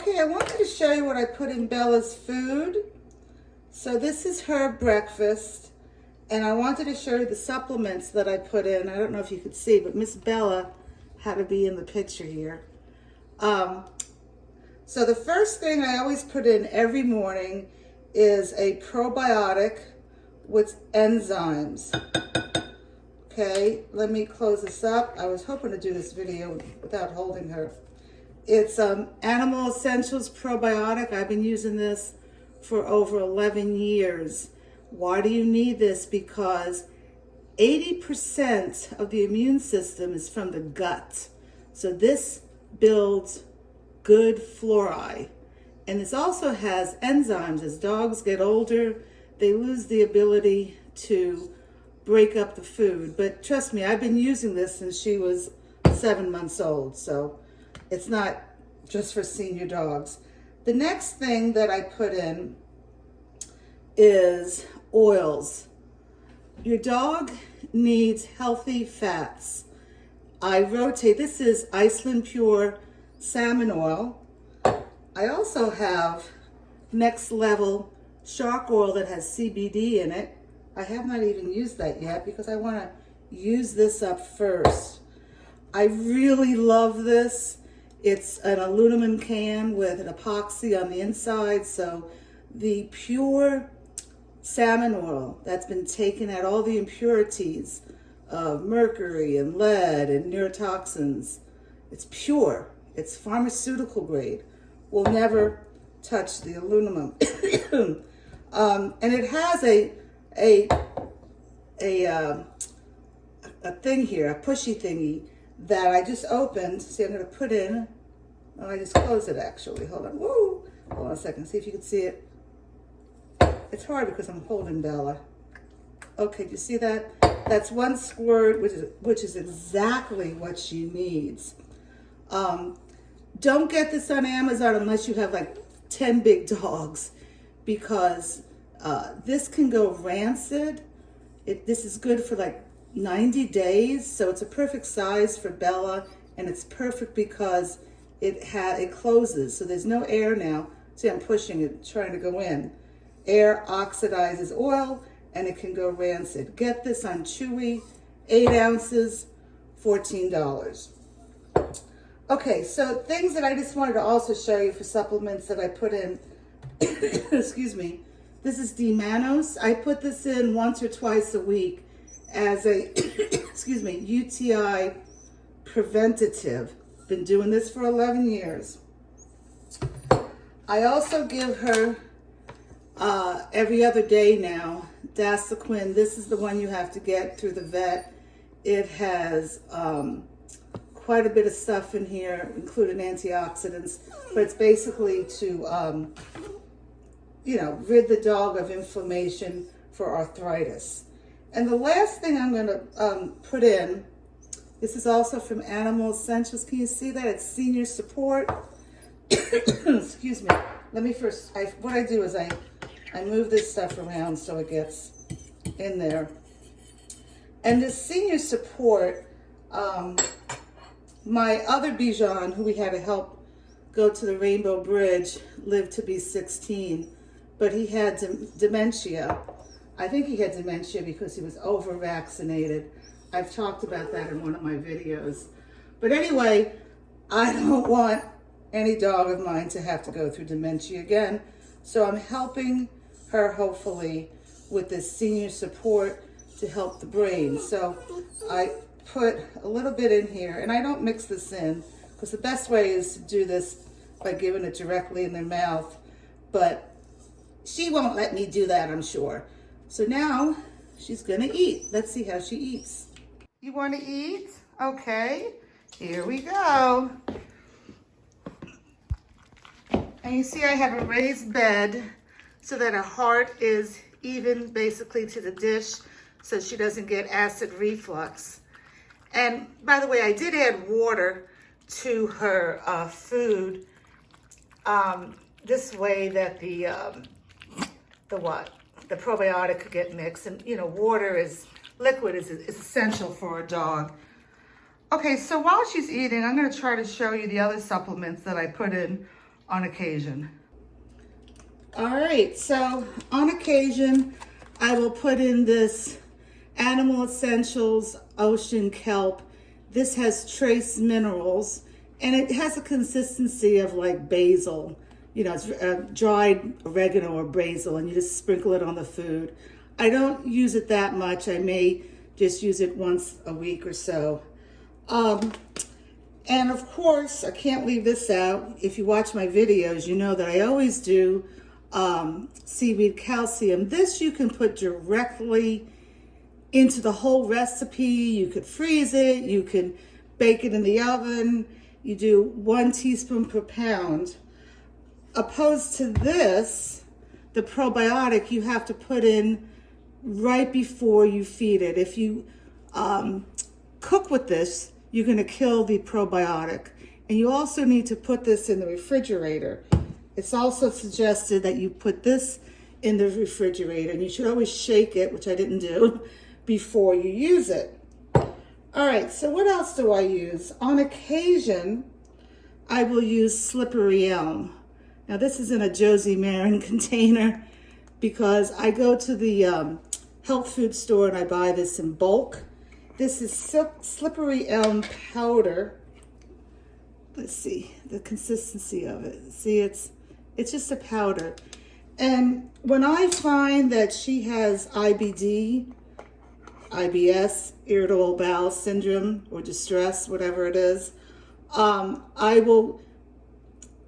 Okay, I wanted to show you what I put in Bella's food. So this is her breakfast, and I wanted to show you the supplements that I put in. I don't know if you could see, but Miss Bella had to be in the picture here. So the first thing I always put in every morning is a probiotic with enzymes. Okay, let me close this up. I was hoping to do this video without holding her. It's Animal Essentials Probiotic. I've been using this for over 11 years. Why do you need this? Because 80% of the immune system is from the gut. So this builds good flora. And this also has enzymes. As dogs get older, they lose the ability to break up the food. But trust me, I've been using this since she was 7 months old. So it's not just for senior dogs. The next thing that I put in is oils. Your dog needs healthy fats. I rotate. This is Iceland Pure salmon oil. I also have Next Level shark oil that has CBD in it. I have not even used that yet because I want to use this up first. I really love this. It's an aluminum can with an epoxy on the inside. So the pure salmon oil that's been taken out all the impurities of mercury and lead and neurotoxins. It's pure. It's pharmaceutical grade. Will never touch the aluminum. And it has a thing here, a pushy thingy that I just opened. See, I'm going to put in. Oh, I just closed it actually. Hold on. Woo! Hold on a second. See if you can see it. It's hard because I'm holding Bella. Okay, do you see that? That's one squirt, which is exactly what she needs. Don't get this on Amazon unless you have like 10 big dogs, because this can go rancid. This is good for like 90 days, so it's a perfect size for Bella, and it's perfect because it closes, so there's no air now. See, I'm pushing it, trying to go in. Air oxidizes oil, and it can go rancid. Get this on Chewy, 8 ounces, $14. Okay, so things that I just wanted to also show you for supplements that I put in. Excuse me. This is D-Manoose. I put this in once or twice a week as a, excuse me, UTI preventative. Been doing this for 11 years. I also give her every other day now, Dasaquin. This is the one you have to get through the vet. It has quite a bit of stuff in here, including antioxidants, but it's basically to, rid the dog of inflammation for arthritis. And the last thing I'm going to put in, this is also from Animal Essentials. Can you see that? It's senior support. Excuse me. Let me first, what I do is I move this stuff around so it gets in there. And this senior support, my other Bichon, who we had to help go to the Rainbow Bridge, lived to be 16, but he had dementia. I think he had dementia because he was over-vaccinated. I've talked about that in one of my videos. But anyway, I don't want any dog of mine to have to go through dementia again. So I'm helping her, hopefully, with this senior support to help the brain. So I put a little bit in here, and I don't mix this in because the best way is to do this by giving it directly in their mouth. But she won't let me do that, I'm sure. So now she's gonna eat. Let's see how she eats. You want to eat? Okay, here we go. And you see I have a raised bed so that her heart is even basically to the dish so she doesn't get acid reflux. And by the way, I did add water to her food this way that the probiotic could get mixed. And water liquid is essential for a dog. Okay, so while she's eating, I'm going to try to show you the other supplements that I put in on occasion. All right, so on occasion, I will put in this Animal Essentials Ocean Kelp. This has trace minerals, and it has a consistency of like basil. You know, it's dried oregano or basil, and you just sprinkle it on the food. I don't use it that much. I may just use it once a week or so. And of course, I can't leave this out. If you watch my videos, you know that I always do seaweed calcium. This you can put directly into the whole recipe. You could freeze it. You can bake it in the oven. You do 1 teaspoon per pound. Opposed to this, the probiotic you have to put in right before you feed it. If you cook with this, you're going to kill the probiotic. And you also need to put this in the refrigerator. It's also suggested that you put this in the refrigerator, and you should always shake it, which I didn't do, before you use it. All right, so what else do I use? On occasion, I will use slippery elm. Now this is in a Josie Marin container because I go to the health food store and I buy this in bulk. This is slippery elm powder. Let's see the consistency of it. See, it's just a powder. And when I find that she has IBD, IBS, irritable bowel syndrome, or distress, whatever it is, I will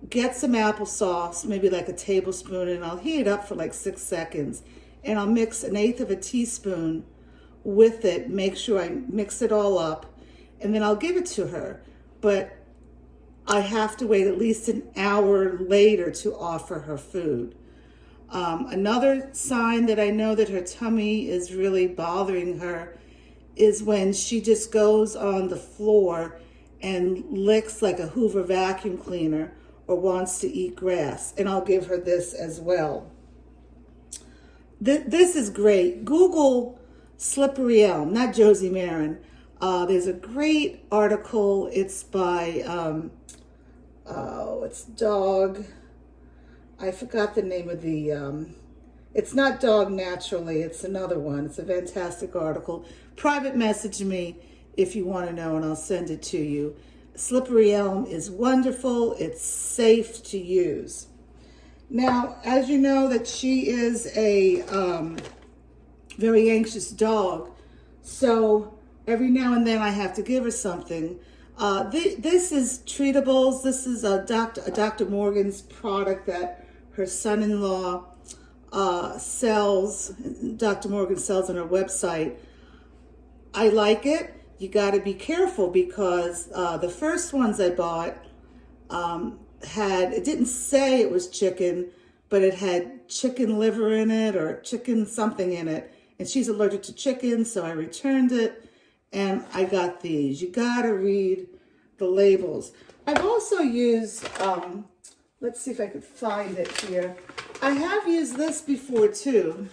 get some applesauce, maybe like a tablespoon, and I'll heat it up for like 6 seconds. And I'll mix 1/8 of a teaspoon with it, make sure I mix it all up, and then I'll give it to her. But I have to wait at least an hour later to offer her food. Another sign that I know that her tummy is really bothering her is when she just goes on the floor and licks like a Hoover vacuum cleaner or wants to eat grass, and I'll give her this as well. This is great. Google slippery elm, not Josie Marin. There's a great article. It's by, it's Dog. I forgot the name of the, it's not Dog Naturally. It's another one. It's a fantastic article. Private message me if you want to know, and I'll send it to you. Slippery elm is wonderful. It's safe to use. Now, as you know that she is a very anxious dog, so every now and then I have to give her something. This is treatables. This is a Dr. Morgan's product that her son-in-law sells. Dr. Morgan sells on her website. I like it. You got to be careful because the first ones I bought it didn't say it was chicken, but it had chicken liver in it or chicken something in it. And she's allergic to chicken, so I returned it and I got these. You got to read the labels. I've also used, let's see if I could find it here. I have used this before too.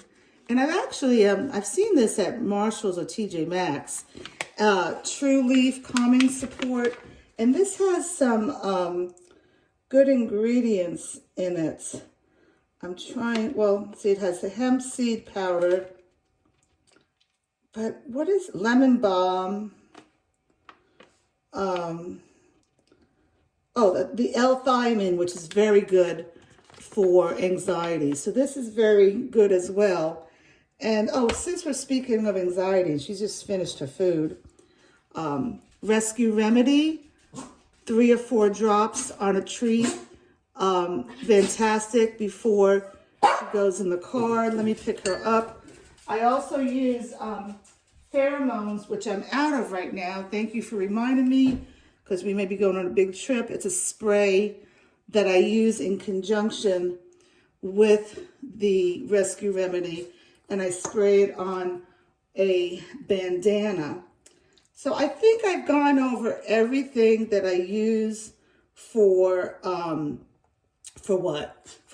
And I've actually, I've seen this at Marshall's or TJ Maxx. True Leaf Calming Support. And this has some good ingredients in it. I'm trying, well, see, it has the hemp seed powder. But what is lemon balm? The L-thiamine, which is very good for anxiety. So this is very good as well. And since we're speaking of anxiety, she's just finished her food. Rescue Remedy, 3 or 4 drops on a treat. Fantastic before she goes in the car. Let me pick her up. I also use pheromones, which I'm out of right now. Thank you for reminding me, because we may be going on a big trip. It's a spray that I use in conjunction with the Rescue Remedy, and I spray it on a bandana. So I think I've gone over everything that I use for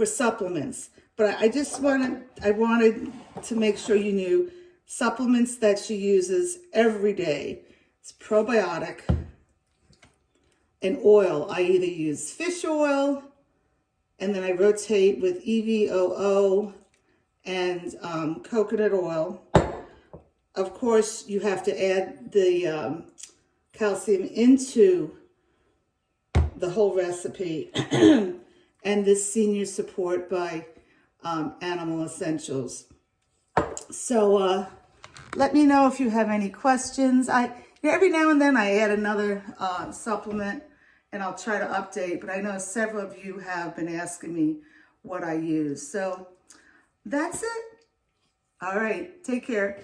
supplements. But I wanted to make sure you knew supplements that she uses every day. It's probiotic and oil. I either use fish oil and then I rotate with EVOO and coconut oil. Of course, you have to add the calcium into the whole recipe. And this senior support by Animal Essentials. So let me know if you have any questions. Every now and then I add another supplement, and I'll try to update, but I know several of you have been asking me what I use. So that's it. All right, take care.